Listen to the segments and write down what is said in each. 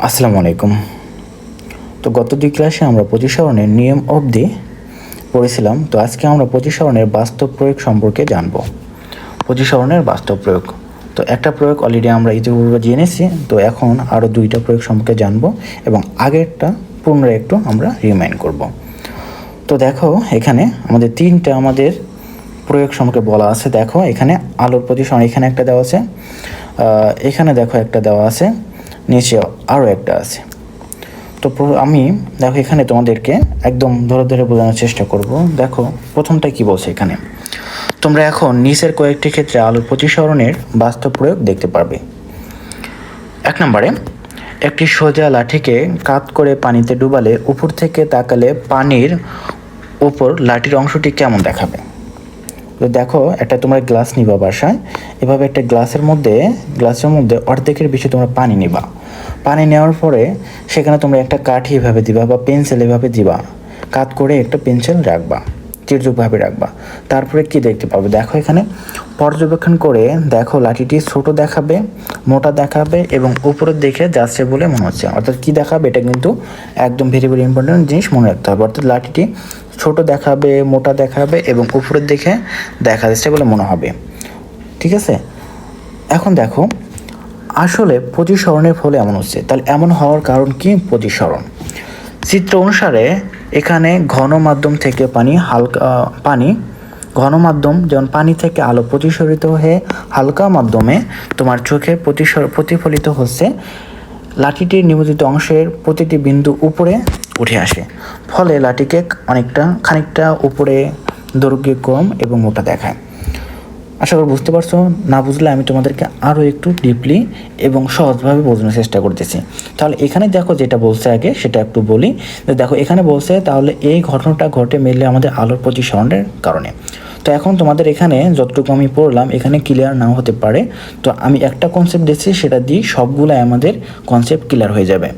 আসসালামু আলাইকুম। তো গত দুই ক্লাসে আমরা প্রতিসরণের নিয়ম অবধি পড়েছিলাম। তো আজকে আমরা প্রতিসরণের বাস্তব প্রয়োগ সম্পর্কে জানব। প্রতিসরণের বাস্তব প্রয়োগ, তো একটা প্রয়োগ অলরেডি আমরা ইতিপূর্বে জেনেছি। তো এখন আরও দুইটা প্রয়োগ সম্পর্কে জানব এবং আগেরটা পুনরায় একটু আমরা রিমাইন্ড করব। তো দেখো এখানে আমাদের তিনটা প্রয়োগ সম্পর্কে বলা আছে। দেখো এখানে আলোর প্রতিসরণ এখানে একটা দেওয়া আছে, এখানে দেখো একটা দেওয়া আছে, নিচে আরও একটা আছে। তো আমি দেখো এখানে তোমাদেরকে একদম ধরে ধরে বোঝানোর চেষ্টা করব। দেখো প্রথমটা কি বলছে এখানে, তোমরা এখন নিচের কয়েকটি ক্ষেত্রে আলোর প্রতিসরণের বাস্তব প্রয়োগ দেখতে পারবে। 1 নম্বরে, একটি সোজা লাঠিকে কাত করে পানিতে ডুবালে উপর থেকে তাকালে পানির উপর লাঠির অংশটি কেমন দেখাবে। তো দেখো একটা তোমরা গ্লাস নিবা বাসায়, এভাবে একটা গ্লাসের মধ্যে অর্ধেকের বেশি তোমরা পানি নিবা। পানি নেওয়ার পরে সেখানে তোমরা একটা কাঠি এভাবে দিবা বা পেন্সিল এভাবে দিবা, কাত করে একটা পেন্সিল রাখবা, তির্যকভাবে রাখবা। তারপরে কি দেখতে পাবে, দেখো এখানে পর্যবেক্ষণ করে দেখো লাঠিটি ছোট দেখাবে, মোটা দেখাবে এবং উপরের দিকে যাচ্ছে বলে মনে হচ্ছে। অর্থাৎ কি দেখাবে, এটা কিন্তু একদম ভেরি ভেরি ইম্পর্টেন্ট জিনিস মনে রাখতে হবে। অর্থাৎ লাঠিটি ছোট দেখাবে, মোটা দেখাবে এবং উপরের দিকে দেখা যাচ্ছে বলে মনে হবে। ঠিক আছে, এখন দেখো আসলে প্রতিসরণের ফলে এমন হচ্ছে, তাহলে এমন হওয়ার কারণ কি? প্রতিসরণ চিত্র অনুসারে এখানে ঘন মাধ্যম থেকে ঘন মাধ্যম যেমন পানি থেকে আলো প্রতিসরিত হয়ে হালকা মাধ্যমে তোমার চোখে প্রতিফলিত হচ্ছে। লাঠিটির নিবেদিত অংশের প্রতিটি বিন্দু উপরে উঠে আসে, ফলে লাঠিকে খানিকটা উপরে দৈর্ঘ্যে কম এবং মোটা দেখায়। আশা করি বুঝতে পারছো। না বুঝলে আমি তোমাদেরকে আরও একটু ডিপলি এবং সহজভাবে বোঝানোর চেষ্টা করতেছি। তাহলে এখানে দেখো যেটা বলছে আগে সেটা একটু বলি। দেখো এখানে বলছে তাহলে এই ঘটনাটা ঘটে মেলে আমাদের আলোর প্রতিসরণের কারণে। তো এখন তোমাদের এখানে যতটুকু আমি পড়লাম এখানে ক্লিয়ার নাও হতে পারে। তো আমি একটা কনসেপ্ট দিচ্ছি, সেটা দিয়ে সবগুলো আমাদের কনসেপ্ট ক্লিয়ার হয়ে যাবে।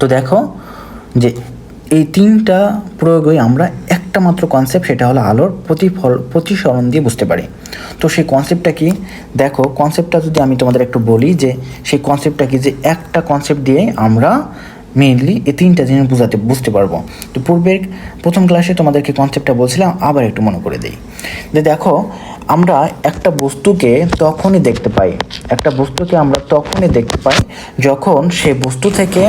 তো দেখো যে এই তিনটা প্রয়োগই আমরা একটা মাত্র কনসেপ্ট, সেটা হলো আলোর প্রতিসরণ দিয়ে বুঝতে পারি। তো সেই কনসেপ্টটা কি? দেখো কনসেপ্টটা যদি আমি তোমাদের একটু বলি, যে সেই কনসেপ্টটা কি, যে একটা কনসেপ্ট দিয়ে আমরা মেইনলি এই তিনটা জিনিস বুঝতে পারবো। তো পূর্বের প্রথম ক্লাসে তোমাদেরকে কনসেপ্টটা বলছিলাম, আবার একটু মনে করে দিই। যে দেখো আমরা একটা বস্তুকে তখনই দেখতে পাই যখন সে বস্তু থেকে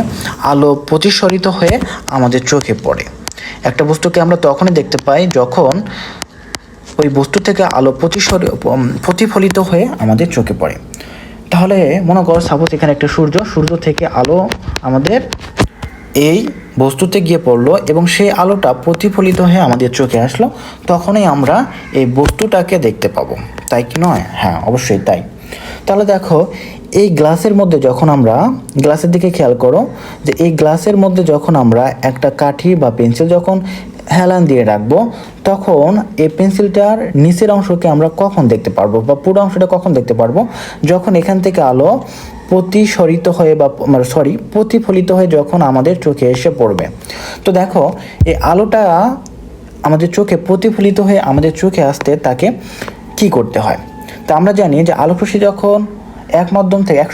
আলো প্রতিসরিত হয়ে আমাদের চোখে পড়ে। একটা বস্তুকে আমরা তখনই দেখতে পাই যখন ওই বস্তু থেকে আলো প্রতিফলিত হয়ে আমাদের চোখে পড়ে। তাহলে মনে করো সাপোজ এখানে একটা সূর্য থেকে আলো আমাদের এই বস্তুতে গিয়ে পড়লো এবং সেই আলোটা প্রতিফলিত হয়ে আমাদের চোখে আসলো, তখনই আমরা এই বস্তুটাকে দেখতে পাবো, তাই কি নয়? হ্যাঁ, অবশ্যই তাই। তাহলে দেখো এই গ্লাসের মধ্যে যখন আমরা গ্লাসের দিকে খেয়াল করো, যে এই গ্লাসের মধ্যে যখন আমরা একটা কাঠি বা পেন্সিল যখন হেলান দিয়ে রাখবো, তখন এই পেন্সিলটার নিচের অংশকে আমরা কখন দেখতে পারবো বা পুরো অংশটা কখন দেখতে পারবো? যখন এখান থেকে আলো প্রতিফলিত হয়ে যখন আমাদের চোখে এসে পড়বে। তো দেখো এই আলোটা আমাদের চোখে প্রতিফলিত হয়ে আমাদের চোখে আসতে তাকে কি করতে হয়? তা আমরা জানি যে আলোকরশ্মি যখন এক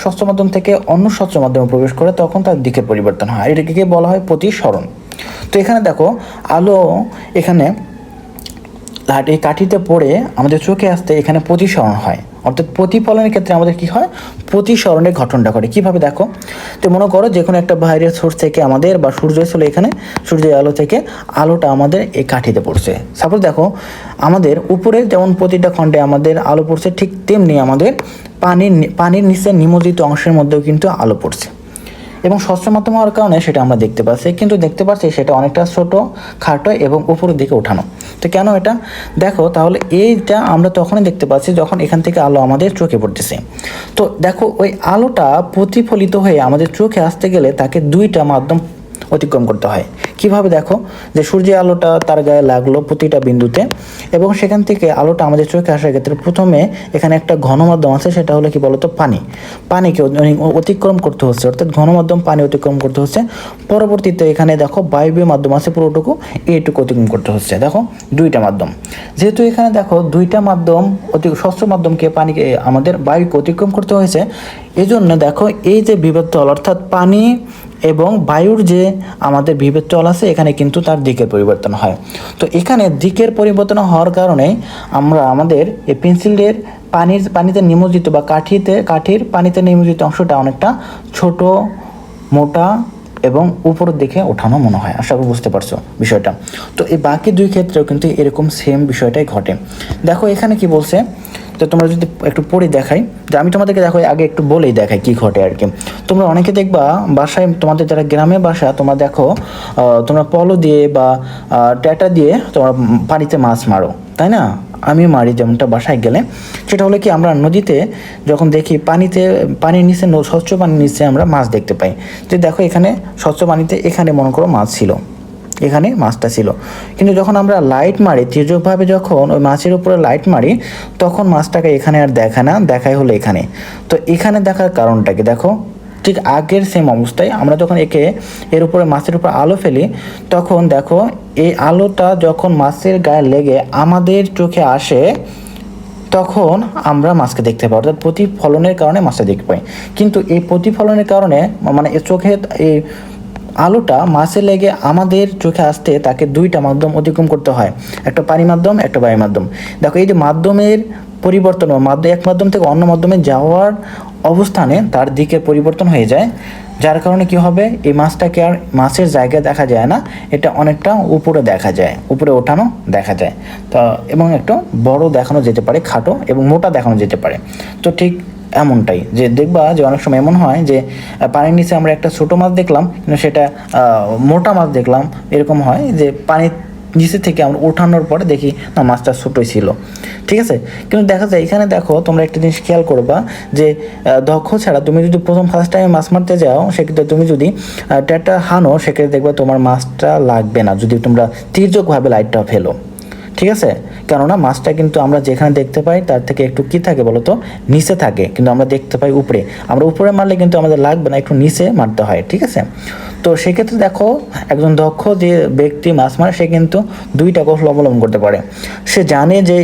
স্বচ্ছ মাধ্যম থেকে অন্য স্বচ্ছ মাধ্যমে প্রবেশ করে তখন তার দিকের পরিবর্তন হয়, এটাকে বলা হয় প্রতিসরণ। তো এখানে দেখো আলো এখানে এই কাঠিতে পড়ে আমাদের চোখে আসতে এখানে প্রতিসরণ হয়, অর্থাৎ প্রতিফলনের ক্ষেত্রে আমাদের কি হয়? প্রতিসরণের ঘটনাটা ঘটে। কিভাবে দেখো, তো মনে করো যে কোনো একটা বাইরের সোর্স থেকে আমাদের বা সূর্য ছিল, এখানে সূর্যের আলো থেকে আলোটা আমাদের এই কাঠিতে পড়ছে। সাপোজ দেখো আমাদের উপরে যেমন প্রতিটা খণ্ডে আমাদের আলো পড়ছে, ঠিক তেমনি আমাদের পানির নিচে নিমজ্জিত অংশের মধ্যেও কিন্তু আলো পড়ছে এবং স্বচ্ছ মাধ্যম হওয়ার কারণে সেটা আমরা দেখতে পাচ্ছি, কিন্তু দেখতে পাচ্ছি সেটা অনেকটা ছোট খাটো এবং উপরের দিকে ওঠানো। তো কেন এটা? দেখো তাহলে এইটা আমরা তখনই দেখতে পাচ্ছি যখন এখান থেকে আলো আমাদের চোখে পড়তেছে। তো দেখো ওই আলোটা প্রতিফলিত হয়ে আমাদের চোখে আসতে গেলে তাকে দুইটা মাধ্যম অতিক্রম করতে হয়। কিভাবে দেখো, যে সূর্যের আলোটা তার গায়ে লাগলো প্রতিটা বিন্দুতে, এবং সেখান থেকে আলোটা আমাদের চোখে আসার ক্ষেত্রে প্রথমে এখানে একটা ঘনমাধ্যম আছে, সেটা হলো কি বলতো পানি। পানিকে অতিক্রম করতে হচ্ছে, অর্থাৎ ঘনমাধ্যম পানি অতিক্রম করতে হচ্ছে। পরবর্তীতে এখানে দেখো বায়বীয় মাধ্যম আছে পুরোটুকু, এইটুকু অতিক্রম করতে হচ্ছে। দেখো দুইটা মাধ্যম, যেহেতু এখানে দেখো দুইটা মাধ্যম ষষ্ঠ মাধ্যমকে পানিকে আমাদের বায়ুকে অতিক্রম করতে হয়েছে, এই জন্য দেখো এই যে বিভেদ তল অর্থাৎ পানি এবং বায়ুর যে আমাদের বিভেদ তল আছে, এখানে কিন্তু তার দিকের পরিবর্তন হয়। তো এখানে দিকের পরিবর্তন হওয়ার কারণে আমরা আমাদের এই পেন্সিলের পানিতে নিমজ্জিত বা কাঠির পানিতে নিমজ্জিত অংশটা অনেকটা ছোট, মোটা এবং উপরের দিকে ওঠানো মনে হয়। আশা করি বুঝতে পারছো বিষয়টা। তো এই বাকি দুই ক্ষেত্রেও কিন্তু এরকম সেম বিষয়টাই ঘটে। দেখো এখানে কি বলছে, তো তোমরা যদি একটু পড়ে দেখাই, যে আমি তোমাদেরকে দেখো আগে একটু বলেই দেখাই কি ঘটে আর কি। তোমরা অনেকে দেখবা বাসায়, তোমাদের যারা গ্রামে বাসা, তোমরা দেখো তোমরা পলো দিয়ে বা ট্যাটা দিয়ে তোমরা পানিতে মাছ মারো, তাই না? আমি মারি, যেমনটা বাসায় গেলে। সেটা হলো কি, আমরা নদীতে যখন দেখি পানির নিচে, স্বচ্ছ পানির নিচে আমরা মাছ দেখতে পাই। যে দেখো এখানে স্বচ্ছ পানিতে এখানে মনে করো মাছ ছিল, এখানে মাছটা ছিল, কিন্তু যখন আমরা লাইট মারি তির্যকভাবে, যখন ওই মাছের উপরে লাইট মারি, তখন মাছটাকে এখানে আর দেখায় না, দেখাই হলো এখানে। তো এখানে দেখার কারণটা কি, দেখো ঠিক আগের সেম অবস্থায় আমরা যখন এর উপরে মাছের উপর আলো ফেলি, তখন দেখো এই আলোটা যখন মাছের গায়ে লেগে আমাদের চোখে আসে, তখন আমরা মাছকে দেখতে পাই, অর্থাৎ প্রতিফলনের কারণে মাছটা দেখতে পাই। কিন্তু এই প্রতিফলনের কারণে মানে চোখে এই আলোটা মাছে লেগে আমাদের চোখে আসতে তাকে দুইটা মাধ্যম অতিক্রম করতে হয়, একটা পানি মাধ্যম, একটা বায়ু মাধ্যম। দেখো এই যে মাধ্যমের পরিবর্তন, এক মাধ্যম থেকে অন্য মাধ্যমে যাওয়ার অবস্থানে তার দিকের পরিবর্তন হয়ে যায়, যার কারণে কি হবে, এই মাছটাকে আর মাছের জায়গায় দেখা যায় না, এটা অনেকটা উপরে দেখা যায়, উপরে ওঠানো দেখা যায়। তো এবং একটু বড় দেখানো যেতে পারে, খাটো এবং মোটা দেখানো যেতে পারে। তো ঠিক এমনটাই যে দেখবা যে অনেক সময় এমন হয় যে পানির নিচে আমরা একটা ছোট মাছ দেখলাম, কিন্তু সেটা মোটা মাছ দেখলাম, এরকম হয় যে পানির নিচে থেকে আমরা ওঠানোর পরে দেখি না মাছটা ছোটোই ছিল, ঠিক আছে। কিন্তু দেখা যায় এখানে দেখো তোমরা একটা জিনিস খেয়াল করবা, যে দক্ষ ছাড়া তুমি যদি ফার্স্ট টাইমে মাছ মারতে যাও, সেক্ষেত্রে তুমি যদি ট্যাটা হানো, সেক্ষেত্রে দেখবা তোমার মাছটা লাগবে না, যদি তোমরা তির্যকভাবে লাইটটা ফেলো, ঠিক আছে। কেননা মাছটা কিন্তু আমরা যেখানে দেখতে পাই তার থেকে একটু কি থাকে বলতো, নিচে থাকে, কিন্তু আমরা দেখতে পাই উপরে। আমরা উপরে মারলে কিন্তু আমাদের লাগবে না, একটু নিচে মারতে হয়, ঠিক আছে। তো সেক্ষেত্রে দেখো একজন দক্ষ যে ব্যক্তি মাছ মারে, সে কিন্তু দুইটা কৌশল অবলম্বন করতে পারে। সে জানে যে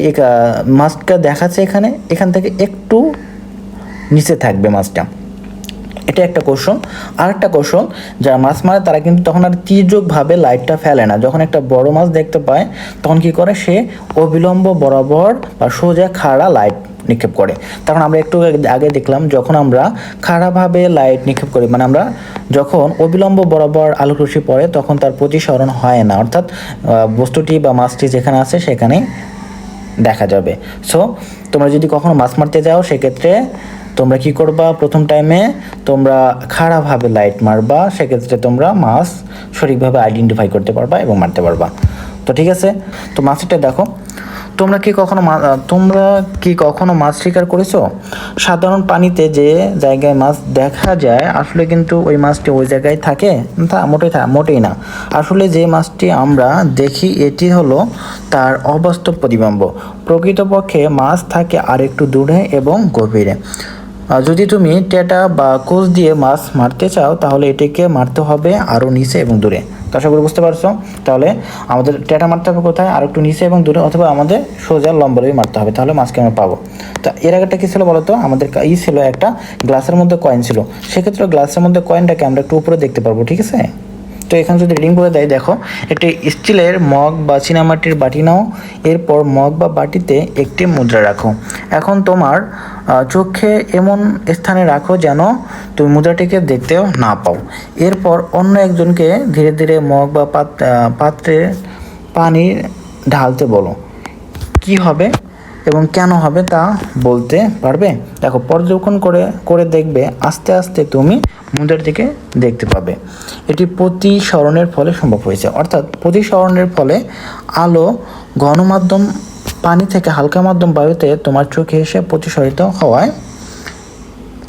মাছটা দেখাচ্ছে এখান থেকে একটু নিচে থাকবে মাছটা, এটা একটা কৌশল। আর একটা কৌশল, যারা মাছ মারে তারা কিন্তু তখন আর তির্যকভাবে লাইটটা ফেলে না, যখন একটা বড় মাছ দেখতে পায় তখন কি করে, সে অবিলম্ব বরাবর বা সোজা খাড়া লাইট নিক্ষেপ করে। তখন আমরা একটু আগে দেখলাম, যখন আমরা খাড়াভাবে লাইট নিক্ষেপ করি, মানে আমরা যখন অবিলম্ব বরাবর আলোক রশ্মি পড়ে, তখন তার প্রতিসরণ হয় না, অর্থাৎ বস্তুটি বা মাছটি যেখানে আছে সেখানে দেখা যাবে। সো তোমরা যদি কখনো মাছ মারতে যাও, সেক্ষেত্রে তোমরা কি করবা, প্রথম টাইমে তোমরা খাড়াভাবে লাইট মারবা, সেক্ষেত্রে তোমরা মাছ সঠিকভাবে আইডেন্টিফাই করতে পারবা এবং মারতে পারবা। তো ঠিক আছে, তো মাছটা দেখো, তোমরা কি কখনো মাছ শিকার করেছো? সাধারণ পানিতে যে জায়গায় মাছ দেখা যায়, আসলে কিন্তু ওই মাছটি ওই জায়গায় থাকে মোটেই না। আসলে যে মাছটি আমরা দেখি, এটি হলো তার অবাস্তব প্রতিবিম্ব। প্রকৃতপক্ষে মাছ থাকে আরেকটু দূরে এবং গভীরে। যদি তুমি টেটা বা কোচ দিয়ে মাছ মারতে চাও, তাহলে এটিকে মারতে হবে আরও নিচে এবং দূরে। তো আশা করি বুঝতে পারছো। তাহলে আমাদের টেটা মারতে হবে কোথায়, আর একটু নিচে এবং দূরে, অথবা আমাদের সোজা লম্বাভাবে মারতে হবে, তাহলে মাছকে আমরা পাবো। তো এর আগেটা কী ছিল বলো তো, আমাদের ছিল একটা গ্লাসের মধ্যে কয়েন ছিল, সেক্ষেত্রে গ্লাসের মধ্যে কয়েনটাকে আমরা একটু উপরে দেখতে পারবো, ঠিক আছে। তো এখানে যদি রিডিং করে দেয়, দেখো একটি স্টিলের মগ বা চীনামাটির বাটি নাও, এরপর মগ বা বাটিতে একটি মুদ্রা রাখো। এখন তোমার চোখে এমন স্থানে রাখো যেন তুমি মুদ্রাটিকে দেখতেও না পাও। এরপর অন্য একজনকে ধীরে ধীরে মগ বা পাত্রে পানি ঢালতে বলো। কি হবে এবং কেন হবে তা বলতে পারবে? দেখো, পর্যবেক্ষণ করে দেখবে, আস্তে আস্তে তুমি মুদ্রার দিকে দেখতে পাবে। এটি প্রতিসরণের ফলে সম্ভব হয়েছে, অর্থাৎ প্রতিসরণের ফলে আলো ঘনমাধ্যম পানি থেকে হালকা মাধ্যম বায়ুতে তোমার চোখে এসে প্রতিসরিত হওয়ায়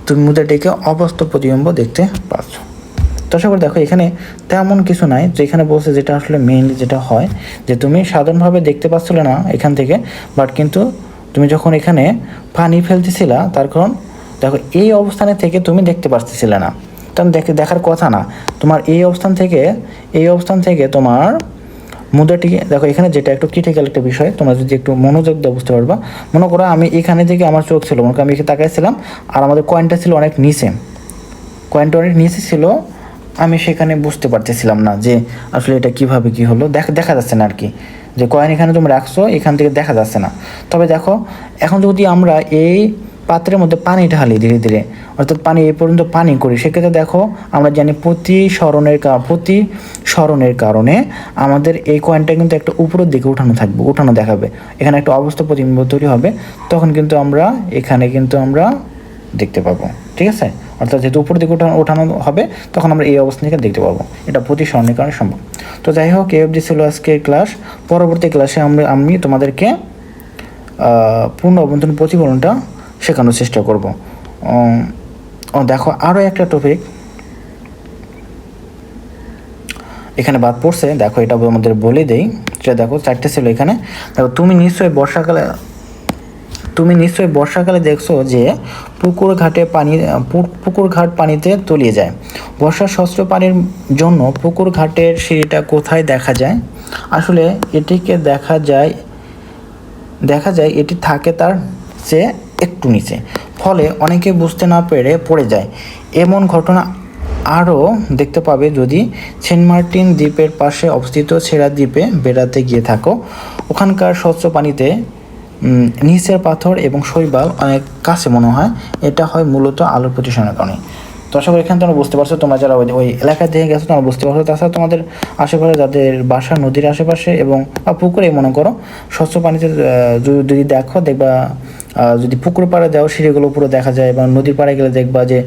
তুমি মুদ্রাটিকে অবাস্তব প্রতিবিম্ব দেখতে পাচ্ছ। তো তো আশা করি দেখো এখানে তেমন কিছু নাই, তো এখানে বলছে যেটা আসলে মেইনলি যেটা হয় যে তুমি সাধারণভাবে দেখতে পাচ্ছিলে না এখান থেকে, বাট কিন্তু তুমি যখন এখানে পানি ফেলতেছিলা তার কারণ দেখো এই অবস্থানে থেকে তুমি দেখতে পারতেছিলে না, তখন দেখার কথা না। তোমার এই অবস্থান থেকে তোমার মুদ্রাটিকে দেখো এখানে যেটা একটু ক্রিটিক্যাল একটা বিষয়, তোমরা যদি একটু মনোযোগ দিয়ে বুঝতে পারবা। মনে করো আমি এখানে থেকে আমার চোখ ছিল, মনে করো আমি তাকাইছিলাম আর আমাদের কয়েনটা ছিল অনেক নিচে ছিল, আমি সেখানে বুঝতে পারতেছিলাম না যে আসলে এটা কিভাবে কি হলো, দেখা যাচ্ছে না আর কি, যে কয়েন এখানে তুমি রাখছো এখান থেকে দেখা যাচ্ছে না। তবে দেখো এখন যদি আমরা এই পাত্রের মধ্যে পানি ঢালি ধীরে ধীরে, অর্থাৎ পানি এই পর্যন্ত পানি করি, সেক্ষেত্রে দেখো আমরা জানি প্রতিসরণের কারণে আমাদের এই কয়েনটা কিন্তু একটা উপরের দিকে উঠানো দেখাবে, এখানে একটা অবস্থা প্রতিবিম্ব তৈরি হবে, তখন কিন্তু আমরা এখানে দেখতে পাবো। ঠিক আছে, অর্থাৎ যেহেতু উপর দিকে ওঠানো হবে তখন আমরা এই অবস্থা থেকে দেখতে পাবো, এটা প্রতিসরণের কারণে সম্ভব। তো যাই হোক, এই অবধি ছিল আজকের ক্লাস। পরবর্তী ক্লাসে আমি তোমাদেরকে পূর্ণ অভ্যন্তরীণ প্রতিফলনটা শেখানোর চেষ্টা করব। দেখো আরও একটা টপিক এখানে বাদ পড়ছে, দেখো এটা আমাদের বলে দেই, সেটা দেখো 4টে ছিল এখানে। দেখো তুমি নিশ্চয়ই বর্ষাকালে দেখছো যে পুকুর ঘাট পানিতে তলিয়ে যায়। বর্ষার স্বচ্ছ পানির জন্য পুকুর ঘাটের সিঁড়িটা কোথায় দেখা যায়? আসলে এটিকে দেখা যায় এটি থাকে তার চেয়ে একটু নিচে, ফলে অনেকে বুঝতে না পেরে পড়ে যায়। এমন ঘটনা আরও দেখতে পাবে যদি সেন্ট মার্টিন দ্বীপের পাশে অবস্থিত ছেড়া দ্বীপে বেড়াতে গিয়ে থাকো। ওখানকার স্বচ্ছ পানিতে নিচের পাথর এবং শৈবাল অনেক কাছে মনে হয়, এটা হয় মূলত আলোর প্রতিসরণের কারণে। তো আশা করি এখানে তোমরা বুঝতে পারছো, তোমরা যারা ওই এলাকায় দিয়ে গেছো তোমরা বুঝতে পারছো। তাছাড়া তোমাদের আশেপাশে যাদের বাসা নদীর আশেপাশে এবং পুকুরে মনে করো স্বচ্ছ পানিতে যদি দেখবা, যদি পুকুর পাড়ে যাও সিঁড়িগুলো উপরে দেখা যায়, বা নদীর পাড়ে গেলে দেখবা যে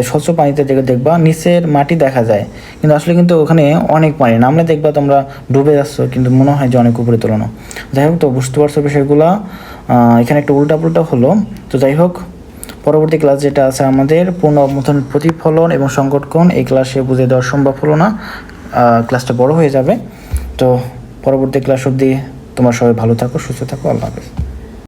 স্বচ্ছ পানিতে দেখবা নিচের মাটি দেখা যায়, কিন্তু আসলে কিন্তু ওখানে অনেক পানি, নামলে দেখবা তোমরা ডুবে যাচ্ছ, কিন্তু মনে হয় যে অনেক উপরে তোলানো। যাই হোক, তো বুঝতে পারছো বিষয়গুলো, এখানে একটু উল্টা হলো। তো যাই হোক, পরবর্তী ক্লাস যেটা আছে আমাদের পূর্ণ অভ্যন্তরীণ প্রতিফলন এবং সংকট কোণ, এই ক্লাসে বুঝে দেওয়া সম্ভব হলো না, ক্লাসটা বড় হয়ে যাবে। তো পরবর্তী ক্লাস অবধি তোমরা সবাই ভালো থাকো, সুস্থ থাকো, আল্লাহ হাফেজ।